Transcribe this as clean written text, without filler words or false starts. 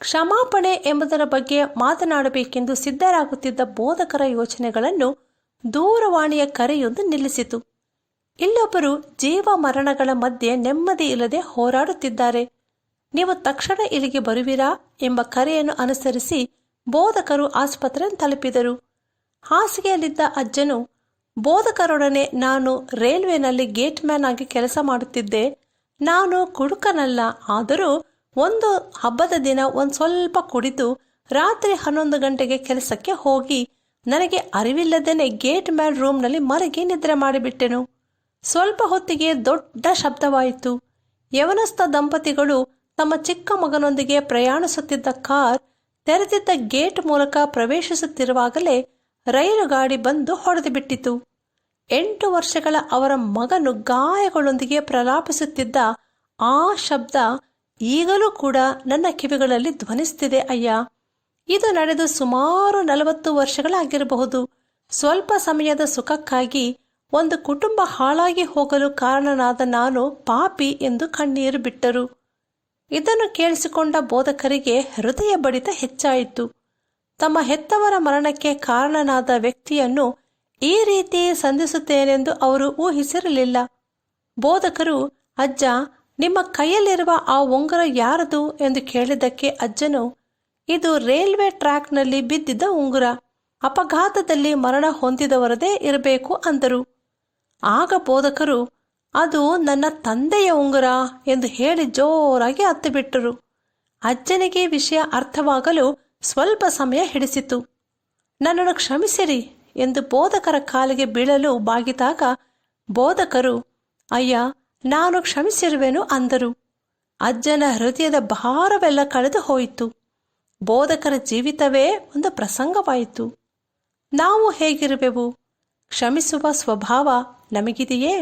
ಕ್ಷಮಾಪಣೆ ಎಂಬುದರ ಬಗ್ಗೆ ಮಾತನಾಡಬೇಕೆಂದು ಸಿದ್ಧರಾಗುತ್ತಿದ್ದ ಬೋಧಕರ ಯೋಚನೆಗಳನ್ನು ದೂರವಾಣಿಯ ಕರೆಯೊಂದು ನಿಲ್ಲಿಸಿತು. ಇಲ್ಲೊಬ್ಬರು ಜೀವ ಮರಣಗಳ ಮಧ್ಯೆ ನೆಮ್ಮದಿ ಇಲ್ಲದೆ ಹೋರಾಡುತ್ತಿದ್ದಾರೆ. ನೀವು ತಕ್ಷಣ ಇಲ್ಲಿಗೆ ಬರುವಿರಾ ಎಂಬ ಕರೆಯನ್ನು ಅನುಸರಿಸಿ ಬೋಧಕರು ಆಸ್ಪತ್ರೆ ತಲುಪಿದರು. ಹಾಸಿಗೆಯಲ್ಲಿದ್ದ ಅಜ್ಜನು, ಬೋಧಕರೊಡನೆ ನಾನು ರೈಲ್ವೆನಲ್ಲಿ ಗೇಟ್ ಮ್ಯಾನ್ ಆಗಿ ಕೆಲಸ ಮಾಡುತ್ತಿದ್ದೆ. ನಾನು ಕುಡುಕನಲ್ಲ, ಆದರೂ ಒಂದು ಹಬ್ಬದ ದಿನ ಸ್ವಲ್ಪ ಕುಡಿದು ರಾತ್ರಿ 11 ಗಂಟೆಗೆ ಕೆಲಸಕ್ಕೆ ಹೋಗಿ ನನಗೆ ಅರಿವಿಲ್ಲದೇನೆ ಗೇಟ್ ಮ್ಯಾನ್ ರೂಮ್ನಲ್ಲಿ ಮರಗಿ ನಿದ್ರೆ ಮಾಡಿಬಿಟ್ಟೆನು. ಸ್ವಲ್ಪ ಹೊತ್ತಿಗೆ ದೊಡ್ಡ ಶಬ್ದವಾಯಿತು. ಯವನಸ್ಥ ದಂಪತಿಗಳು ತಮ್ಮ ಚಿಕ್ಕ ಮಗನೊಂದಿಗೆ ಪ್ರಯಾಣಿಸುತ್ತಿದ್ದ ಕಾರ್ ತೆರೆದಿದ್ದ ಗೇಟ್ ಮೂಲಕ ಪ್ರವೇಶಿಸುತ್ತಿರುವಾಗಲೇ ರೈಲು ಗಾಡಿ ಬಂದು ಹೊಡೆದು ಬಿಟ್ಟಿತು. 8 ವರ್ಷಗಳ ಅವರ ಮಗನು ಗಾಯಗಳೊಂದಿಗೆ ಪ್ರಲಾಪಿಸುತ್ತಿದ್ದ ಆ ಶಬ್ದ ಈಗಲೂ ಕೂಡ ನನ್ನ ಕಿವಿಗಳಲ್ಲಿ ಧ್ವನಿಸುತ್ತಿದೆ. ಅಯ್ಯ, ಇದು ನಡೆದು ಸುಮಾರು 40 ವರ್ಷಗಳಾಗಿರಬಹುದು. ಸ್ವಲ್ಪ ಸಮಯದ ಸುಖಕ್ಕಾಗಿ ಒಂದು ಕುಟುಂಬ ಹಾಳಾಗಿ ಹೋಗಲು ಕಾರಣನಾದ ನಾನು ಪಾಪಿ ಎಂದು ಕಣ್ಣೀರು ಬಿಟ್ಟರು. ಇದನ್ನು ಕೇಳಿಸಿಕೊಂಡ ಬೋಧಕರಿಗೆ ಹೃದಯ ಬಡಿತ ಹೆಚ್ಚಾಯಿತು. ತಮ್ಮ ಹೆತ್ತವರ ಮರಣಕ್ಕೆ ಕಾರಣನಾದ ವ್ಯಕ್ತಿಯನ್ನು ಈ ರೀತಿ ಸಂಧಿಸುತ್ತೇನೆಂದು ಅವರು ಊಹಿಸಿರಲಿಲ್ಲ. ಬೋಧಕರು, ಅಜ್ಜ, ನಿಮ್ಮ ಕೈಯಲ್ಲಿರುವ ಆ ಉಂಗುರ ಯಾರದು ಎಂದು ಕೇಳಿದ್ದಕ್ಕೆ ಅಜ್ಜನು, ಇದು ರೈಲ್ವೆ ಟ್ರ್ಯಾಕ್ನಲ್ಲಿ ಬಿದ್ದಿದ್ದ ಉಂಗುರ, ಅಪಘಾತದಲ್ಲಿ ಮರಣ ಹೊಂದಿದವರದೇ ಇರಬೇಕು ಅಂದರು. ಆಗ ಬೋಧಕರು, ಅದು ನನ್ನ ತಂದೆಯ ಉಂಗುರ ಎಂದು ಹೇಳಿ ಜೋರಾಗಿ ಅತ್ತುಬಿಟ್ಟರು. ಅಜ್ಜನಿಗೆ ವಿಷಯ ಅರ್ಥವಾಗಲು ಸ್ವಲ್ಪ ಸಮಯ ಹಿಡಿಸಿತು. ನನ್ನನ್ನು ಕ್ಷಮಿಸಿರಿ ಎಂದು ಬೋಧಕರ ಕಾಲಿಗೆ ಬೀಳಲು ಬಾಗಿದಾಗ ಬೋಧಕರು, ಅಯ್ಯ, ನಾನು ಕ್ಷಮಿಸಿರುವೆನು ಅಂದರು. ಅಜ್ಜನ ಹೃದಯದ ಭಾರವೆಲ್ಲ ಕಳೆದು ಹೋಯಿತು. ಬೋಧಕರ ಜೀವಿತವೇ ಒಂದು ಪ್ರಸಂಗವಾಯಿತು. ನಾವು ಹೇಗಿರುವೆವು? ಕ್ಷಮಿಸುವ ಸ್ವಭಾವ ನಮಗಿದೆಯೇ?